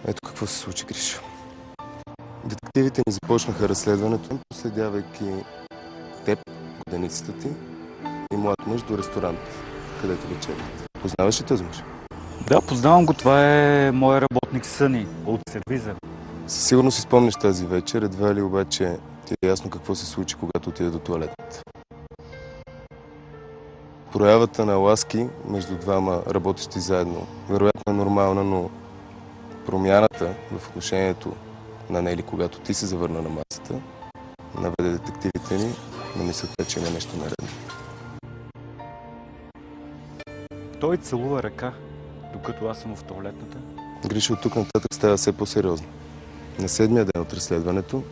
Ето какво се случи, Гриша. Детективите ни започнаха разследването, последявайки теб, годеницата ти и млад мъж до ресторант, където вечерят. Познаваш ли този мъж? Да, познавам го. Това е моя работник Съни от сервиза. Със сигурност си спомняш тази вечер, едва ли обаче ти е ясно какво се случи, когато отиде до туалетната. Проявата на ласки между двама работещи заедно вероятно е нормална, но промяната в отношението на Нели, когато ти се завърна на масата, наведе детективите ни на мисълта, че има нещо наредно. Той целува ръка, докато аз съм в туалетната. Гриша, от тук нататък става все по-сериозно. На седмия ден от разследването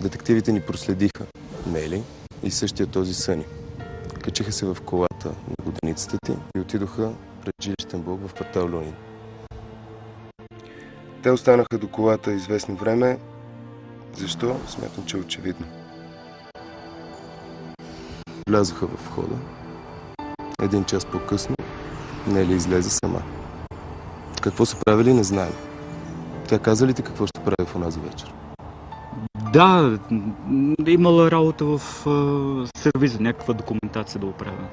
детективите ни проследиха Нели и същия този Съни. Качиха се в колата на годеницата ти и отидоха пред жилищен блок в квартал Люнин. Те останаха до колата известно време. Защо? Смятам, че е очевидно. Влязоха в входа. Един час по-късно Нели излезе сама. Какво са правили, не знаем. Тя каза ли ти какво ще прави в онази вечер? Да, имала работа в сервиза, някаква документация да оправя.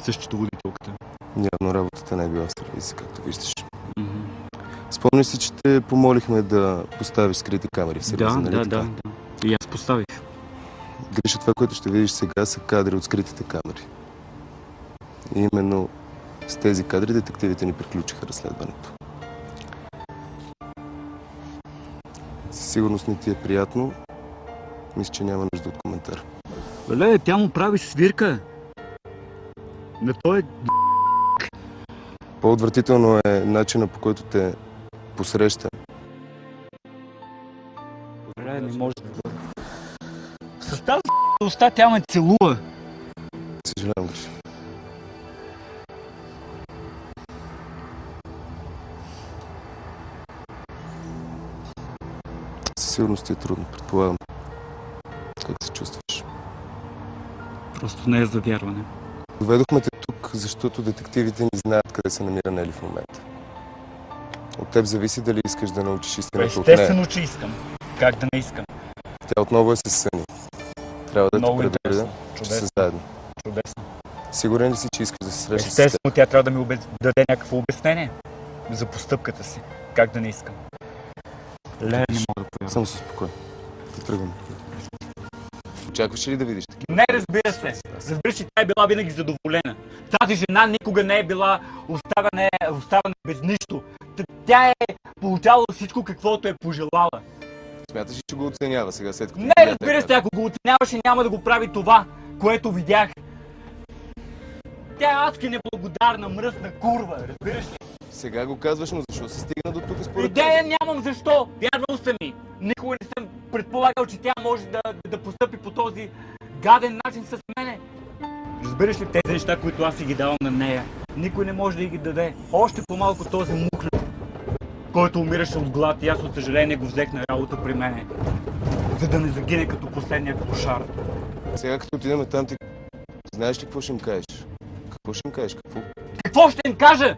Същото водителката. Явно работата не е била в сервиза, както виждаш. Спомняш си, че те помолихме да поставиш скрити камери в сервиза, нали така? Да. И аз поставих. Гриша, това, което ще видиш сега, са кадри от скритите камери. И именно с тези кадри детективите ни приключиха разследването. Със сигурност не ти е приятно. Мисля, че няма нужда от коментар. Леле, тя му прави свирка. На той е... По-отвратително е начина, по който те посреща. Леле, не може да... С тази уста тя ме целува. Съжалявам, Гриша. Със сигурност ти е трудно, предполагам. Как се чувстваш? Просто не е за вярване. Доведохме те тук, защото детективите ни знаят къде се намира Нели в момента. От теб зависи дали искаш да научиш истината от нея. Естествено, че искам. Как да не искам? Тя отново е със Съни. Трябва да Много те предупредя, че са заедно. Чудесно. Сигурен ли си, че искаш да се срещаш с теб? Естествено, тя трябва да ми даде някакво обяснение за постъпката си. Как да не искам? Ле, не мога да повярвам. Само се успокой. Тръгвам. Очакваш ли да видиш такива? Не, разбира се. Разбира се, тя е била винаги задоволена. Тази жена никога не е била оставена без нищо. Тя е получавала всичко, каквото е пожелала. Смяташ ли, че го оценява сега, след като... Не, разбира се, ако го оценяваше, няма да го прави това, което видях. Тя е адски неблагодарна, мръсна курва, разбираш ли? Сега го казваш, но защо се стигна до тук според Идея нямам защо. Вярвал съм ми. Никога не съм предполагал, че тя може да постъпи по този гаден начин с мене. Разбираш ли, тези неща, които аз си ги давам на нея, никой не може да ги даде. Още по-малко този мухлев, който умираше от глад и аз от съжаление го взех на работа при мене, за да не загине като последния клошар. Сега като отидем там, ти знаеш ли какво ще им кажеш? Какво ще им кажеш? Какво ще им кажа?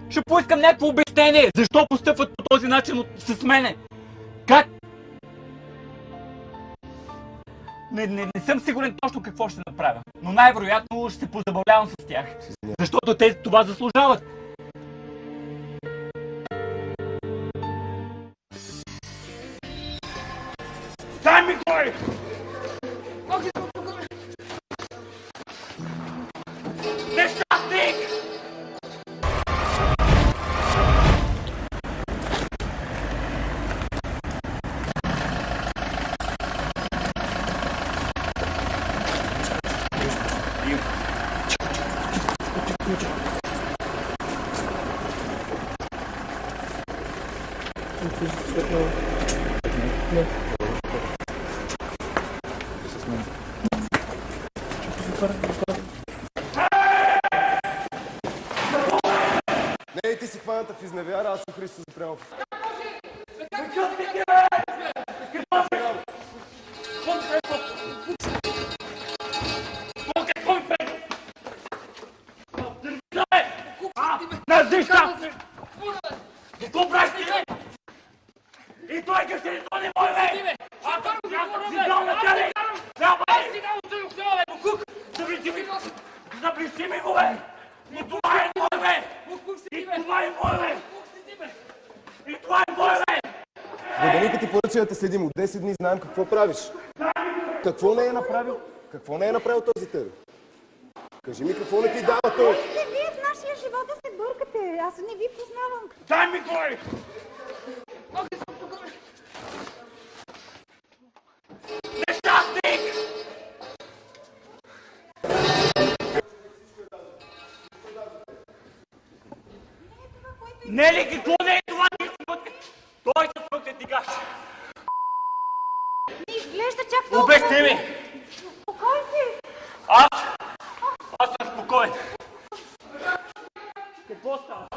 Ще поискам някакво обяснение. Защо постъпват по този начин с мене? Как? Не съм сигурен точно какво ще направя, но най-вероятно ще се позабавлявам с тях, защото те това заслужават. Дай ми кой! Нещастник! Не, ти си хваната в изневяра, аз съм Христо Запрямов. Какво правиш, бе? майка ще не не мой, бе! Си дал на тебе! Заближи ми го, бе! И това е мой, бе! И това е мой, бе! И това е мой, бе! Воденика ти поръча да те следим. От 10 дни знаем какво правиш. Какво не е направил? Какво не е направил този тебе? Кажи ми какво не ти дава той? Можете вие в нашия живот да се бъркате. Аз не ви познавам. Дай ми кой! Нещастник! Не ли, какво не е това? Той се смъкне тигаш! Не изглежда чак толкова. Обещай ми! Спокой си. Аз съм спокоен. Какво става?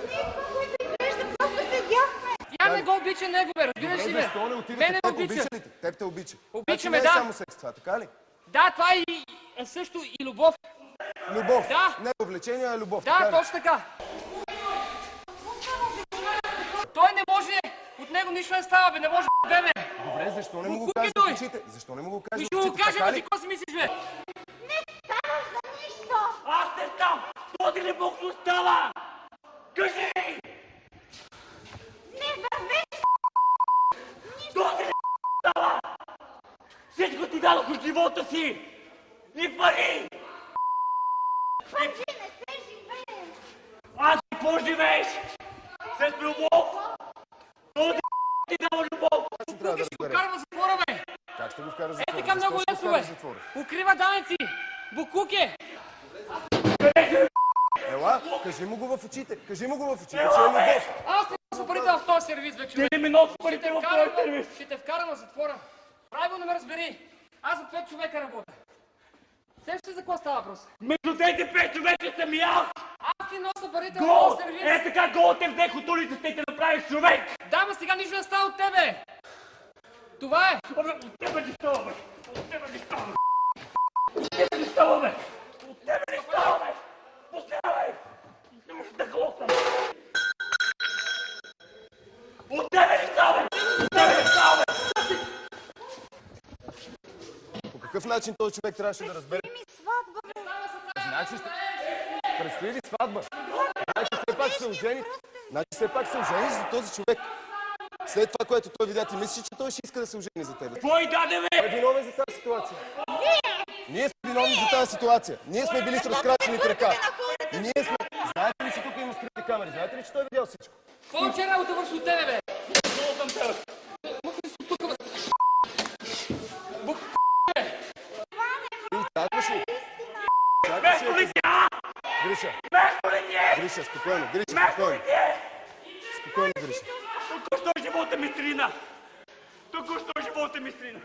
Не е това, което изглежда. Просто седяхме. Тя не го обича него, бе, разбираш ли, бе? Защо не отидете? Мене ме Теб обича. обича ли те? Теб те обича. Обичаме, Значи не е да. само секс това, така ли? Да, това е също и любов. Любов. Да. Не увлечение, а любов. Да, така ли? точно така. Той не може, от него нищо не става, бе, не може да бе. Добре, защо не му го Куки кажеш той. в очите? Защо не му го И кажеш ще в го очите? кажа, така бе, ли? ти какво си мислиш, бе? Не става за нищо. Аз не знам! Този ли Бог не става? Кажи! Не вървеш. Този ли става? Всичко ти дадох от живота си! И пари! Пържи не се живее. Аз какво живееш? С любов! Този ти дава любов! Точно трябва да Ще го разберем. карам в затвора, бе. Как ще го вкара за Е, затвора? така много Защо ще лесно, го вкара бе. в затвора? Укрива данъци. Буклук е. Ела, кажи му го в очите. Кажи му го в очите, че е любов. Аз не съм парите в този сервиз, бе, човек. Ти ми носи Ще парите те в този вкарам, сервис! ще те вкарам в затвора. Правилно ме разбери. Аз за 5 човека работя. Сещаш за какво става въпрос? Между тези 5 човека съм и аз! Аз ти нося парите в Гол! този сервиз. Е така гол те взех от улицата и те направиш човек! Да, ма сега нищо не става от тебе. Това е. Абе, от тебе не става, бе! От тебе не става, бе! От тебе не става, бе! От тебе не става, бе! Пуснявай! Не може да глотам! От тебе не става, бе! От тебе не става, бе! По какъв начин този човек трябваше да разбере? Ми сватба, бе. Значи ще... Предстои ли сватба? Значи все пак се ожени. Значи все пак се ожени за този човек. След това, което той видя, ти мислиш, че той ще иска да се ожени за тебе. Кой даде, бе? Той е виновен за тази ситуация. Ние сме виновни за тази ситуация. Ние сме били с разкрачените ръка. Ние сме... Знаете ли, че тук има скрити камери? Знаете ли, че той е видял всичко? Повече работа върши от тебе, бе. Глотам тебе! Ти чакаш ли? Чакаш Вместо ли ли? си, а? Гриша, Вместо ли ти е? Гриша, спокойно. Гриша, Вместо спокойно. ли ти е? Спокойно, Гриша. Току-що живота ми срина! Току-що живота ми срина!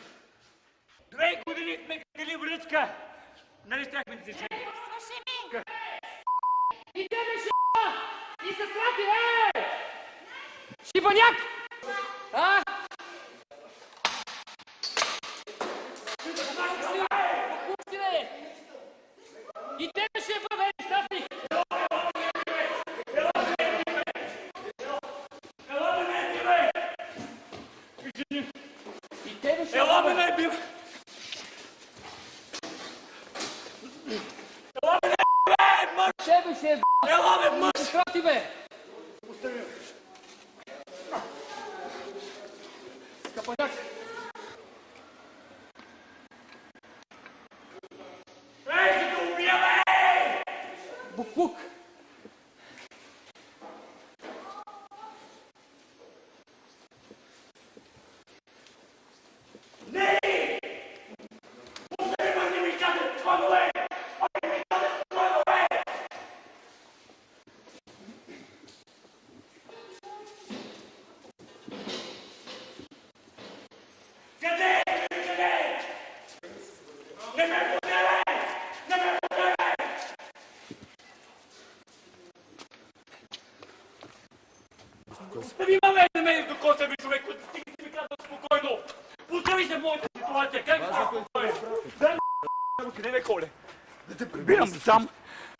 2 години сме катили връчка! Нали щяхме да се женим? Слушай ми. И тебе шиба! И сестра ти, е! Шибаняк! А? Буклук си, бе! И тебе ще бъде, нещастник! Ела ме не би, бе! И тебе ще Ела ме бъде! не би! Ела ме не би, бе! Мъж! Тебе ще е Ела ме, мъж! сестра ти, бе! Скъпаняк! Ей, ще те убия, бе! Буклук! Не! Пустай ме, не ми кажеш планове! Не ми кажеш планове! Къде? Къде? Не ме пустай, бе! Не ме пустай, бе! Остави ме, бе, на мен до коса ви, човек, който стига си ми казва спокойно! Остави се в моята ситуация, как да спокойно? Дай м***, къде ме коле? Да те прибирам сам.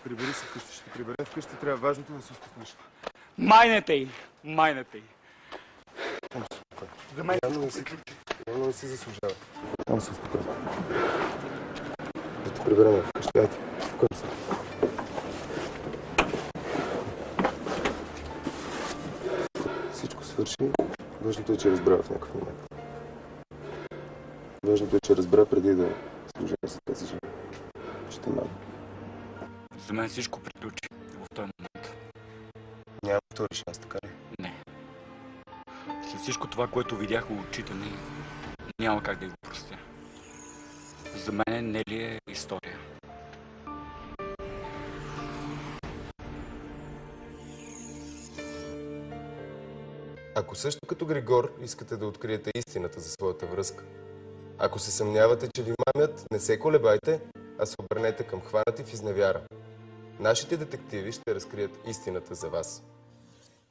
Прибери се вкъщи, ще те прибере вкъщи, трябва важното да се успокоиш. Майната й, майната й. Спокойно. За мен Явно не си заслужава. Само се успокой. Да те приберем вкъщи. Айде, успокойся се. Всичко свърши. Важното е, че разбра в някакъв момент. Важното е, че разбра преди да служа за тази жена. Ще мама. За мен всичко приключи в този момент. Няма втори шанс, така ли? Не. След всичко това, което видях в очите ми, няма как да го простя. За мен Нели е история. Ако също като Григор искате да откриете истината за своята връзка, ако се съмнявате, че ви мамят, не се колебайте, а се обърнете към Хванати в изневяра. Нашите детективи ще разкрият истината за вас.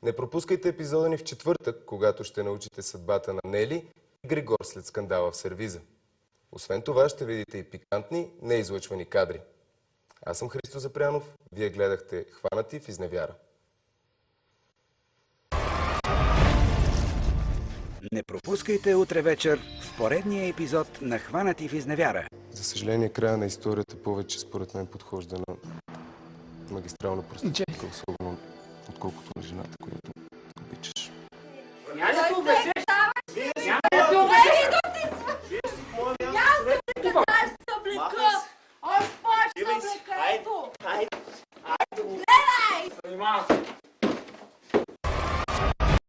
Не пропускайте епизода ни в четвъртък, когато ще научите съдбата на Нели и Григор след скандала в сервиза. Освен това ще видите и пикантни, неизлъчвани кадри. Аз съм Христо Запрянов, вие гледахте Хванати в изневяра. Не пропускайте утре вечер в поредния епизод на Хванати в изневяра. За съжаление, края на историята повече според мен подхожда на магистрална проститутка, особено отколкото на жената, която